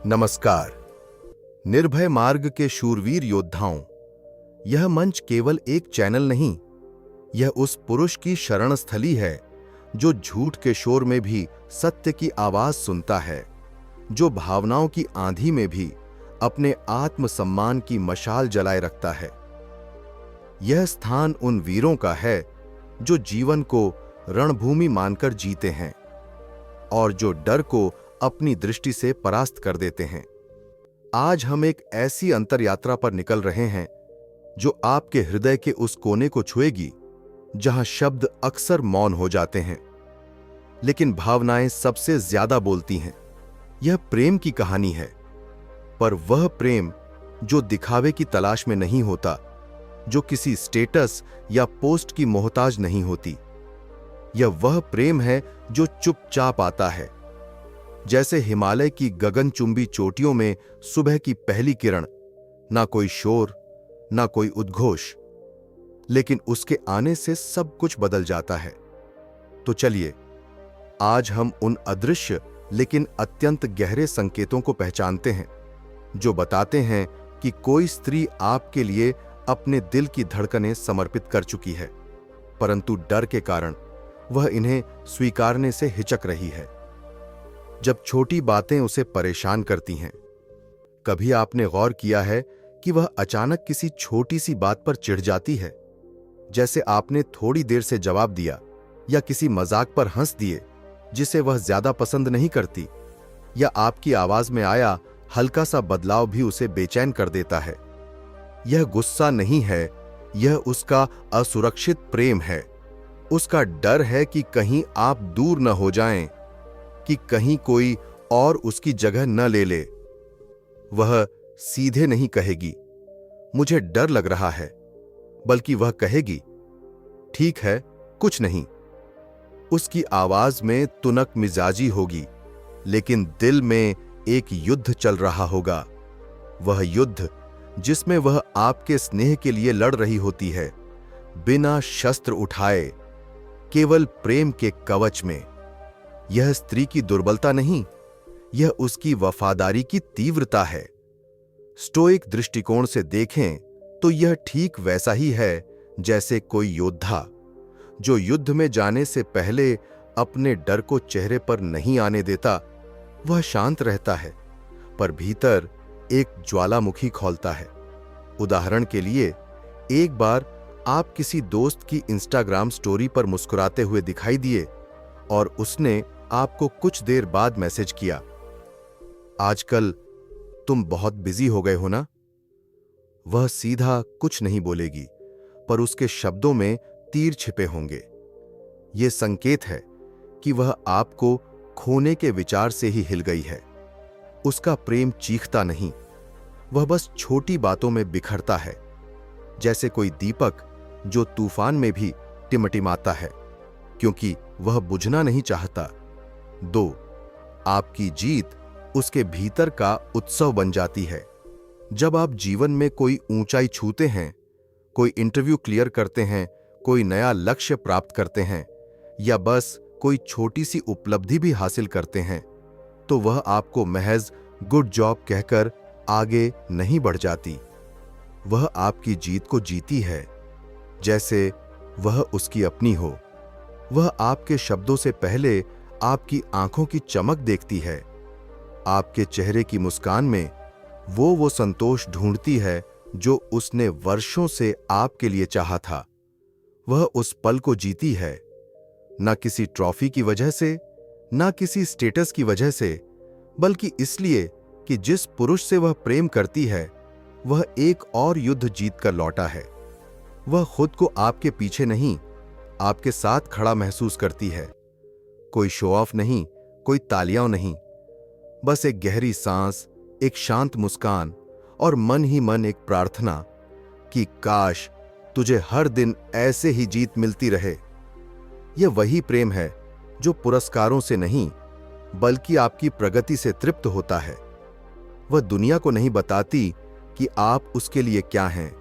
नमस्कार। निर्भय मार्ग के शूरवीर योद्धाओं, यह मंच केवल एक चैनल नहीं, यह उस पुरुष की शरण स्थली है जो झूठ के शोर में भी सत्य की आवाज सुनता है, जो भावनाओं की आंधी में भी अपने आत्मसम्मान की मशाल जलाए रखता है। यह स्थान उन वीरों का है जो जीवन को रणभूमि मानकर जीते हैं और जो डर को अपनी दृष्टि से परास्त कर देते हैं। आज हम एक ऐसी अंतरयात्रा पर निकल रहे हैं जो आपके हृदय के उस कोने को छुएगी जहां शब्द अक्सर मौन हो जाते हैं, लेकिन भावनाएं सबसे ज्यादा बोलती हैं। यह प्रेम की कहानी है, पर वह प्रेम जो दिखावे की तलाश में नहीं होता, जो किसी स्टेटस या पोस्ट की मोहताज नहीं होती। यह वह प्रेम है जो चुपचाप आता है, जैसे हिमालय की गगनचुंबी चोटियों में सुबह की पहली किरण। ना कोई शोर, ना कोई उद्घोष, लेकिन उसके आने से सब कुछ बदल जाता है। तो चलिए, आज हम उन अदृश्य लेकिन अत्यंत गहरे संकेतों को पहचानते हैं जो बताते हैं कि कोई स्त्री आपके लिए अपने दिल की धड़कनें समर्पित कर चुकी है, परंतु डर के कारण वह इन्हें स्वीकारने से हिचक रही है। जब छोटी बातें उसे परेशान करती हैं, कभी आपने गौर किया है कि वह अचानक किसी छोटी सी बात पर चिढ़ जाती है, जैसे आपने थोड़ी देर से जवाब दिया या किसी मजाक पर हंस दिए जिसे वह ज्यादा पसंद नहीं करती, या आपकी आवाज में आया हल्का सा बदलाव भी उसे बेचैन कर देता है। यह गुस्सा नहीं है, यह उसका असुरक्षित प्रेम है। उसका डर है कि कहीं आप दूर न हो जाएं, कि कहीं कोई और उसकी जगह न ले ले। वह सीधे नहीं कहेगी, मुझे डर लग रहा है, बल्कि वह कहेगी, ठीक है, कुछ नहीं। उसकी आवाज में तुनक मिजाजी होगी, लेकिन दिल में एक युद्ध चल रहा होगा। वह युद्ध जिसमें वह आपके स्नेह के लिए लड़ रही होती है, बिना शस्त्र उठाए, केवल प्रेम के कवच में। यह स्त्री की दुर्बलता नहीं, यह उसकी वफादारी की तीव्रता है। स्टोइक दृष्टिकोण से देखें तो यह ठीक वैसा ही है जैसे कोई योद्धा जो युद्ध में जाने से पहले अपने डर को चेहरे पर नहीं आने देता। वह शांत रहता है, पर भीतर एक ज्वालामुखी खौलता है। उदाहरण के लिए, एक बार आप किसी दोस्त की इंस्टाग्राम स्टोरी पर मुस्कुराते हुए दिखाई दिए और उसने आपको कुछ देर बाद मैसेज किया, आजकल तुम बहुत बिजी हो गए हो ना। वह सीधा कुछ नहीं बोलेगी, पर उसके शब्दों में तीर छिपे होंगे। यह संकेत है कि वह आपको खोने के विचार से ही हिल गई है। उसका प्रेम चीखता नहीं, वह बस छोटी बातों में बिखरता है, जैसे कोई दीपक जो तूफान में भी टिमटिमाता है, क्योंकि वह बुझना नहीं चाहता। 2. आपकी जीत उसके भीतर का उत्सव बन जाती है। जब आप जीवन में कोई ऊंचाई छूते हैं, कोई इंटरव्यू क्लियर करते हैं, कोई नया लक्ष्य प्राप्त करते हैं, या बस कोई छोटी सी उपलब्धि भी हासिल करते हैं, तो वह आपको महज गुड जॉब कहकर आगे नहीं बढ़ जाती। वह आपकी जीत को जीती है जैसे वह उसकी अपनी हो। वह आपके शब्दों से पहले आपकी आंखों की चमक देखती है। आपके चेहरे की मुस्कान में वो संतोष ढूंढती है जो उसने वर्षों से आपके लिए चाहा था। वह उस पल को जीती है, ना किसी ट्रॉफी की वजह से, ना किसी स्टेटस की वजह से, बल्कि इसलिए कि जिस पुरुष से वह प्रेम करती है, वह एक और युद्ध जीत कर लौटा है। वह खुद को आपके पीछे नहीं, आपके साथ खड़ा महसूस करती है। कोई शो ऑफ नहीं, कोई तालियां नहीं, बस एक गहरी सांस, एक शांत मुस्कान और मन ही मन एक प्रार्थना कि काश तुझे हर दिन ऐसे ही जीत मिलती रहे। यह वही प्रेम है जो पुरस्कारों से नहीं, बल्कि आपकी प्रगति से तृप्त होता है। वह दुनिया को नहीं बताती कि आप उसके लिए क्या हैं,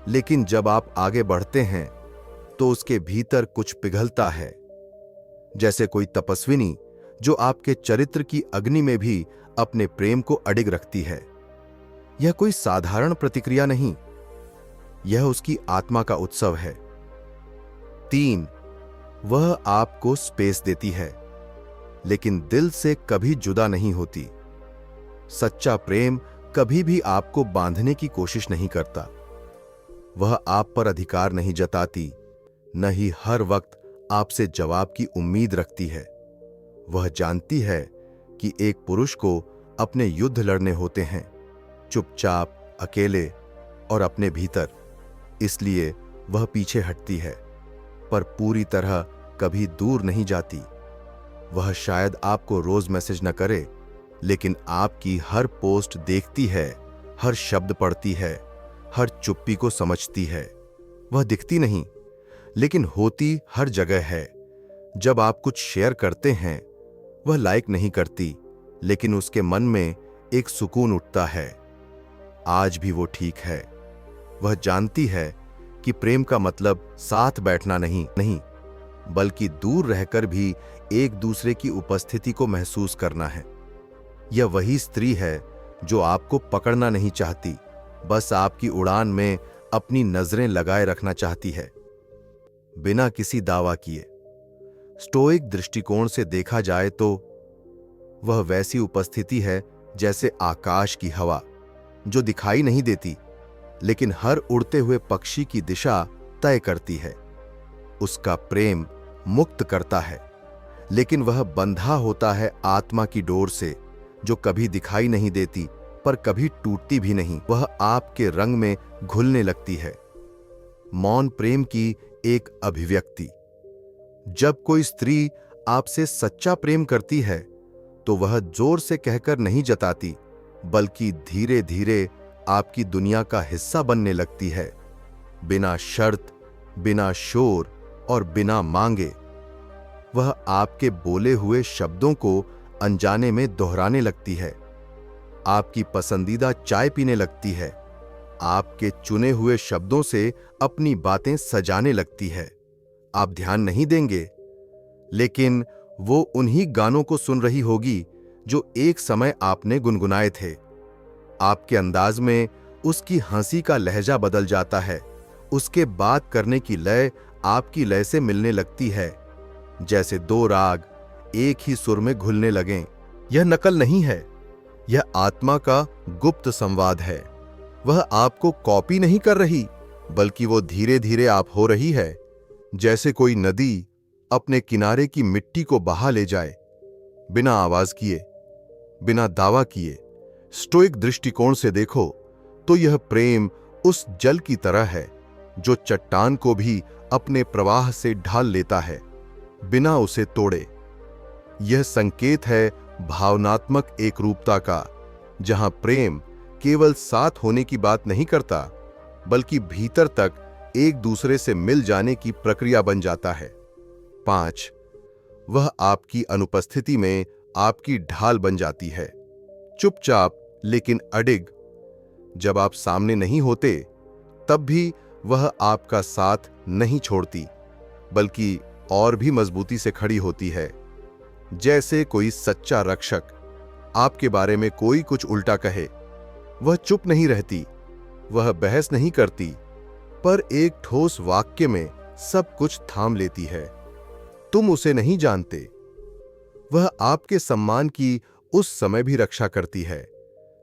लेकिन जब आप आगे बढ़ते हैं तो उसके भीतर कुछ पिघलता है, जैसे कोई तपस्विनी जो आपके चरित्र की अग्नि में भी अपने प्रेम को अडिग रखती है। यह कोई साधारण प्रतिक्रिया नहीं, यह उसकी आत्मा का उत्सव है। 3, वह आपको स्पेस देती है, लेकिन दिल से कभी जुदा नहीं होती। सच्चा प्रेम कभी भी आपको बांधने की कोशिश नहीं करता। वह आप पर अधिकार नहीं जताती, न ही हर वक्त आपसे जवाब की उम्मीद रखती है। वह जानती है कि एक पुरुष को अपने युद्ध लड़ने होते हैं, चुपचाप, अकेले और अपने भीतर। इसलिए वह पीछे हटती है, पर पूरी तरह कभी दूर नहीं जाती। वह शायद आपको रोज मैसेज न करे, लेकिन आपकी हर पोस्ट देखती है, हर शब्द पढ़ती है, हर चुप्पी को समझती है। वह दिखती नहीं, लेकिन होती हर जगह है। जब आप कुछ शेयर करते हैं, वह लाइक नहीं करती, लेकिन उसके मन में एक सुकून उठता है। आज भी वो ठीक है। वह जानती है कि प्रेम का मतलब साथ बैठना नहीं, बल्कि दूर रहकर भी एक दूसरे की उपस्थिति को महसूस करना है। यह वही स्त्री है जो आपको पकड़ना नहीं चाहती, बस आपकी उड़ान में अपनी नजरें लगाए रखना चाहती है, बिना किसी दावा किए। स्टोइक दृष्टिकोण से देखा जाए तो वह वैसी उपस्थिति है जैसे आकाश की हवा, जो दिखाई नहीं देती, लेकिन हर उड़ते हुए पक्षी की दिशा तय करती है। उसका प्रेम मुक्त करता है, लेकिन वह बंधा होता है आत्मा की डोर से, जो कभी दिखाई नहीं देती पर कभी टूटती भी नहीं। वह आपके रंग में घुलने लगती है। मौन प्रेम की एक अभिव्यक्ति। जब कोई स्त्री आपसे सच्चा प्रेम करती है, तो वह जोर से कहकर नहीं जताती, बल्कि धीरे धीरे आपकी दुनिया का हिस्सा बनने लगती है, बिना शर्त, बिना शोर और बिना मांगे। वह आपके बोले हुए शब्दों को अनजाने में दोहराने लगती है, आपकी पसंदीदा चाय पीने लगती है, आपके चुने हुए शब्दों से अपनी बातें सजाने लगती है। आप ध्यान नहीं देंगे, लेकिन वो उन्हीं गानों को सुन रही होगी जो एक समय आपने गुनगुनाए थे। आपके अंदाज में उसकी हंसी का लहजा बदल जाता है, उसके बात करने की लय आपकी लय से मिलने लगती है, जैसे दो राग एक ही सुर में घुलने लगें। यह नकल नहीं है, यह आत्मा का गुप्त संवाद है। वह आपको कॉपी नहीं कर रही, बल्कि वो धीरे धीरे आप हो रही है, जैसे कोई नदी अपने किनारे की मिट्टी को बहा ले जाए, बिना आवाज किए, बिना दावा किए। स्टोइक दृष्टिकोण से देखो तो यह प्रेम उस जल की तरह है जो चट्टान को भी अपने प्रवाह से ढाल लेता है, बिना उसे तोड़े। यह संकेत है भावनात्मक एकरूपता का, जहां प्रेम केवल साथ होने की बात नहीं करता, बल्कि भीतर तक एक दूसरे से मिल जाने की प्रक्रिया बन जाता है। 5, वह आपकी अनुपस्थिति में आपकी ढाल बन जाती है, चुपचाप लेकिन अडिग। जब आप सामने नहीं होते, तब भी वह आपका साथ नहीं छोड़ती, बल्कि और भी मजबूती से खड़ी होती है। जैसे कोई सच्चा रक्षक आपके बारे में कोई कुछ उल्टा कहे, वह चुप नहीं रहती, वह बहस नहीं करती, पर एक ठोस वाक्य में सब कुछ थाम लेती है। तुम उसे नहीं जानते। वह आपके सम्मान की उस समय भी रक्षा करती है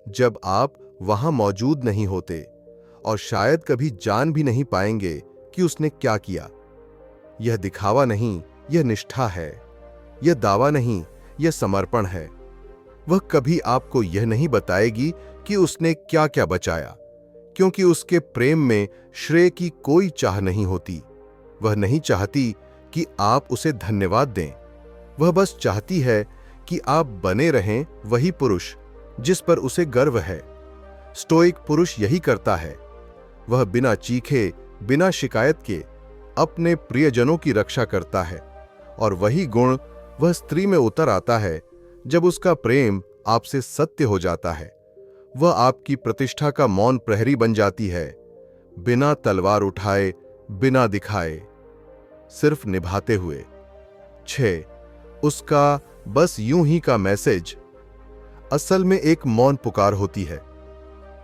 जब आप वहां मौजूद नहीं होते, और शायद कभी जान भी नहीं पाएंगे कि उसने क्या किया। यह दिखावा नहीं, यह निष्ठा है। यह दावा नहीं, यह समर्पण है। वह कभी आपको यह नहीं बताएगी कि उसने क्या क्या बचाया, क्योंकि उसके प्रेम में श्रेय की कोई चाह नहीं होती। वह नहीं चाहती कि आप उसे धन्यवाद दें, वह बस चाहती है कि आप बने रहें वही पुरुष जिस पर उसे गर्व है। स्टोइक पुरुष यही करता है। वह बिना चीखे, बिना शिकायत के अपने प्रियजनों की रक्षा करता है, और वही गुण वह स्त्री में उतर आता है जब उसका प्रेम आपसे सत्य हो जाता है। वह आपकी प्रतिष्ठा का मौन प्रहरी बन जाती है, बिना तलवार उठाए, बिना दिखाए, सिर्फ निभाते हुए। 6, उसका बस यूं ही का मैसेज। असल में एक मौन पुकार होती है।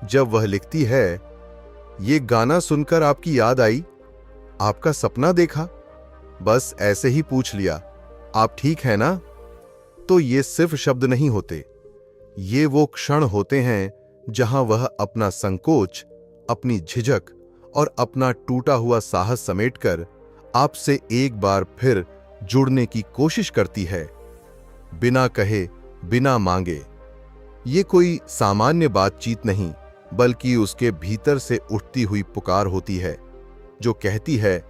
जब वह लिखती है, ये गाना सुनकर आपकी याद आई, आपका सपना देखा, बस ऐसे ही पूछ लिया, आप ठीक है ना, तो ये सिर्फ शब्द नहीं होते, ये वो क्षण होते हैं जहां वह अपना संकोच, अपनी झिझक और अपना टूटा हुआ साहस समेटकर आपसे एक बार फिर जुड़ने की कोशिश करती है, बिना कहे, बिना मांगे। ये कोई सामान्य बातचीत नहीं, बल्कि उसके भीतर से उठती हुई पुकार होती है, जो कहती है,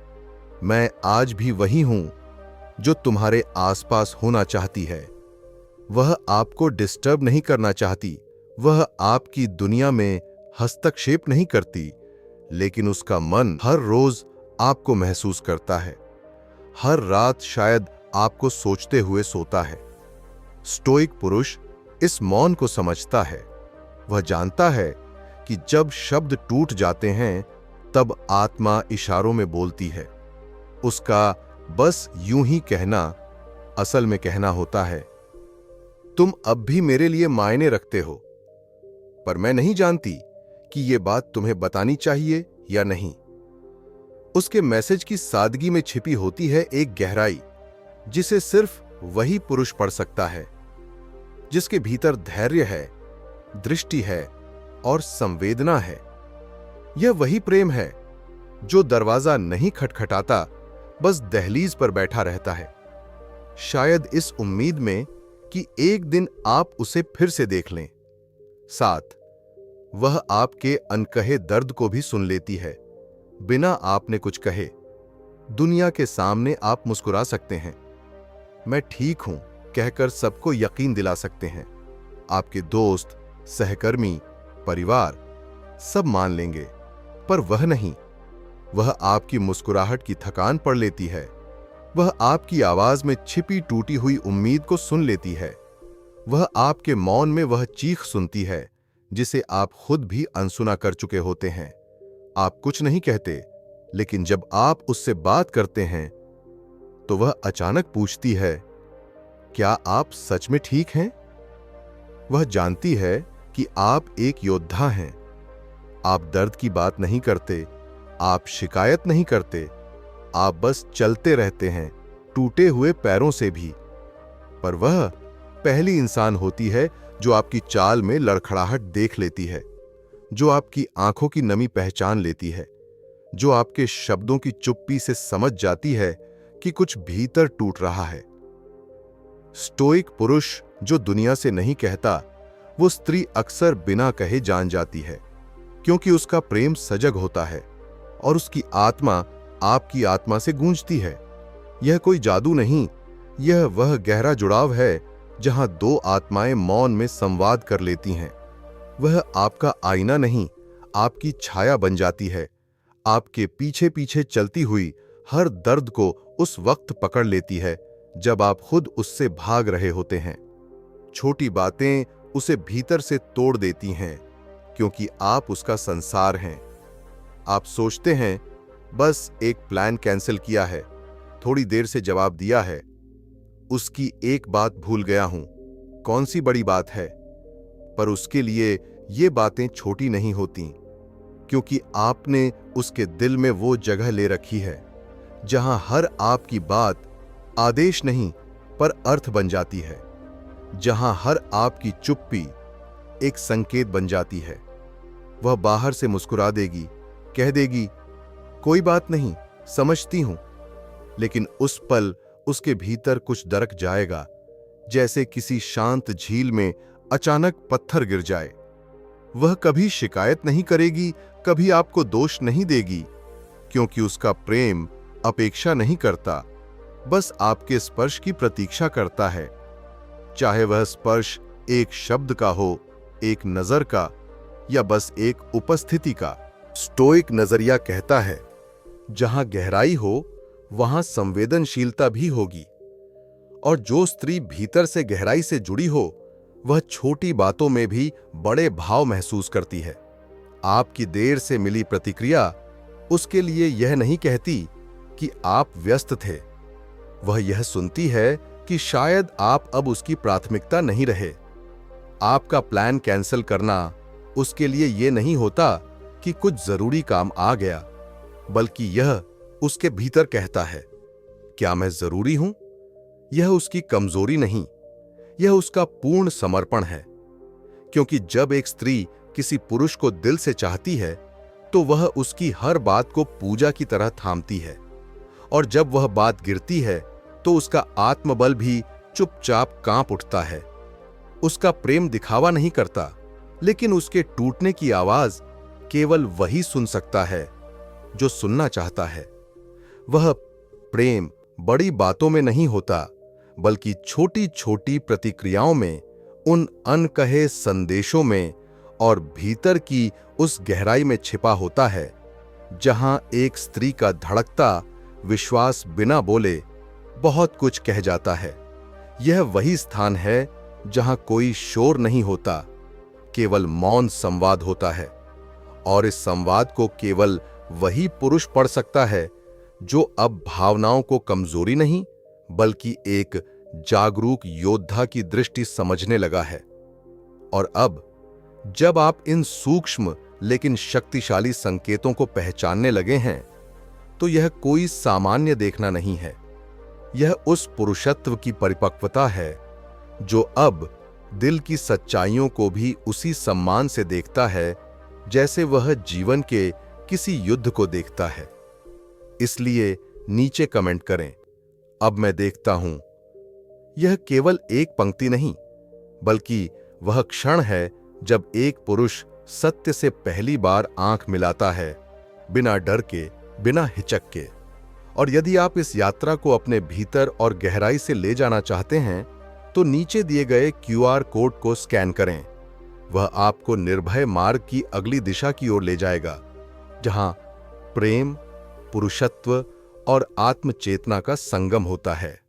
मैं आज भी वही हूं जो तुम्हारे आसपास होना चाहती है। वह आपको डिस्टर्ब नहीं करना चाहती, वह आपकी दुनिया में हस्तक्षेप नहीं करती, लेकिन उसका मन हर रोज आपको महसूस करता है, हर रात शायद आपको सोचते हुए सोता है। स्टोइक पुरुष इस मौन को समझता है। वह जानता है कि जब शब्द टूट जाते हैं, तब आत्मा इशारों में बोलती है। उसका बस यूं ही कहना असल में कहना होता है, तुम अब भी मेरे लिए मायने रखते हो, पर मैं नहीं जानती कि यह बात तुम्हें बतानी चाहिए या नहीं। उसके मैसेज की सादगी में छिपी होती है एक गहराई, जिसे सिर्फ वही पुरुष पढ़ सकता है, जिसके भीतर धैर्य है, दृष्टि है और संवेदना है। यह वही प्रेम है जो दरवाजा नहीं खटखटाता, बस दहलीज पर बैठा रहता है, शायद इस उम्मीद में कि एक दिन आप उसे फिर से देख लें। साथ वह आपके अनकहे दर्द को भी सुन लेती है, बिना आपने कुछ कहे। दुनिया के सामने आप मुस्कुरा सकते हैं, मैं ठीक हूं कहकर सबको यकीन दिला सकते हैं। आपके दोस्त, सहकर्मी, परिवार सब मान लेंगे, पर वह नहीं। वह आपकी मुस्कुराहट की थकान पढ़ लेती है, वह आपकी आवाज में छिपी टूटी हुई उम्मीद को सुन लेती है, वह आपके मौन में वह चीख सुनती है जिसे आप खुद भी अनसुना कर चुके होते हैं। आप कुछ नहीं कहते, लेकिन जब आप उससे बात करते हैं तो वह अचानक पूछती है, क्या आप सच में ठीक हैं? वह जानती है कि आप एक योद्धा हैं। आप दर्द की बात नहीं करते, आप शिकायत नहीं करते, आप बस चलते रहते हैं, टूटे हुए पैरों से भी। पर वह पहली इंसान होती है जो आपकी चाल में लड़खड़ाहट देख लेती है, जो आपकी आंखों की नमी पहचान लेती है, जो आपके शब्दों की चुप्पी से समझ जाती है कि कुछ भीतर टूट रहा है। स्टोइक पुरुष जो दुनिया से नहीं कहता, वो स्त्री अक्सर बिना कहे जान जाती है, क्योंकि उसका प्रेम सजग होता है और उसकी आत्मा आपकी आत्मा से गूंजती है। यह कोई जादू नहीं, यह वह गहरा जुड़ाव है जहां दो आत्माएं मौन में संवाद कर लेती हैं। वह आपका आईना नहीं, आपकी छाया बन जाती है, आपके पीछे पीछे चलती हुई हर दर्द को उस वक्त पकड़ लेती है जब आप खुद उससे भाग रहे होते हैं। छोटी बातें उसे भीतर से तोड़ देती हैं, क्योंकि आप उसका संसार हैं। आप सोचते हैं, बस एक प्लान कैंसिल किया है, थोड़ी देर से जवाब दिया है, उसकी एक बात भूल गया हूं, कौन सी बड़ी बात है? पर उसके लिए ये बातें छोटी नहीं होती, क्योंकि आपने उसके दिल में वो जगह ले रखी है जहां हर आपकी बात आदेश नहीं पर अर्थ बन जाती है, जहां हर आपकी चुप्पी एक संकेत बन जाती है। वह बाहर से मुस्कुरा देगी, कह देगी, कोई बात नहीं, समझती हूं, लेकिन उस पल उसके भीतर कुछ दरक जाएगा, जैसे किसी शांत झील में अचानक पत्थर गिर जाए। वह कभी शिकायत नहीं करेगी, कभी आपको दोष नहीं देगी, क्योंकि उसका प्रेम अपेक्षा नहीं करता, बस आपके स्पर्श की प्रतीक्षा करता है। चाहे वह स्पर्श एक शब्द का हो, एक नजर का, या बस एक उपस्थिति का। स्टोइक नजरिया कहता है, जहां गहराई हो वहां संवेदनशीलता भी होगी, और जो स्त्री भीतर से गहराई से जुड़ी हो, वह छोटी बातों में भी बड़े भाव महसूस करती है। आपकी देर से मिली प्रतिक्रिया उसके लिए यह नहीं कहती कि आप व्यस्त थे, वह यह सुनती है कि शायद आप अब उसकी प्राथमिकता नहीं रहे। आपका प्लान कैंसिल करना उसके लिए ये नहीं होता कि कुछ जरूरी काम आ गया, बल्कि यह उसके भीतर कहता है, क्या मैं जरूरी हूं? यह उसकी कमजोरी नहीं, यह उसका पूर्ण समर्पण है। क्योंकि जब एक स्त्री किसी पुरुष को दिल से चाहती है तो वह उसकी हर बात को पूजा की तरह थामती है, और जब वह बात गिरती है तो उसका आत्मबल भी चुपचाप कांप उठता है। उसका प्रेम दिखावा नहीं करता, लेकिन उसके टूटने की आवाज केवल वही सुन सकता है जो सुनना चाहता है। वह प्रेम बड़ी बातों में नहीं होता, बल्कि छोटी छोटी प्रतिक्रियाओं में, उन अनकहे संदेशों में और भीतर की उस गहराई में छिपा होता है जहां एक स्त्री का धड़कता विश्वास बिना बोले बहुत कुछ कह जाता है। यह वही स्थान है जहां कोई शोर नहीं होता, केवल मौन संवाद होता है, और इस संवाद को केवल वही पुरुष पढ़ सकता है जो अब भावनाओं को कमजोरी नहीं, बल्कि एक जागरूक योद्धा की दृष्टि समझने लगा है। और अब जब आप इन सूक्ष्म लेकिन शक्तिशाली संकेतों को पहचानने लगे हैं, तो यह कोई सामान्य देखना नहीं है। यह उस पुरुषत्व की परिपक्वता है जो अब दिल की सच्चाइयों को भी उसी सम्मान से देखता है जैसे वह जीवन के किसी युद्ध को देखता है। इसलिए नीचे कमेंट करें, अब मैं देखता हूं। यह केवल एक पंक्ति नहीं, बल्कि वह क्षण है जब एक पुरुष सत्य से पहली बार आंख मिलाता है, बिना डर के, बिना हिचक के। और यदि आप इस यात्रा को अपने भीतर और गहराई से ले जाना चाहते हैं, तो नीचे दिए गए QR कोड को स्कैन करें। वह आपको निर्भय मार्ग की अगली दिशा की ओर ले जाएगा, जहां प्रेम, पुरुषत्व और आत्मचेतना का संगम होता है।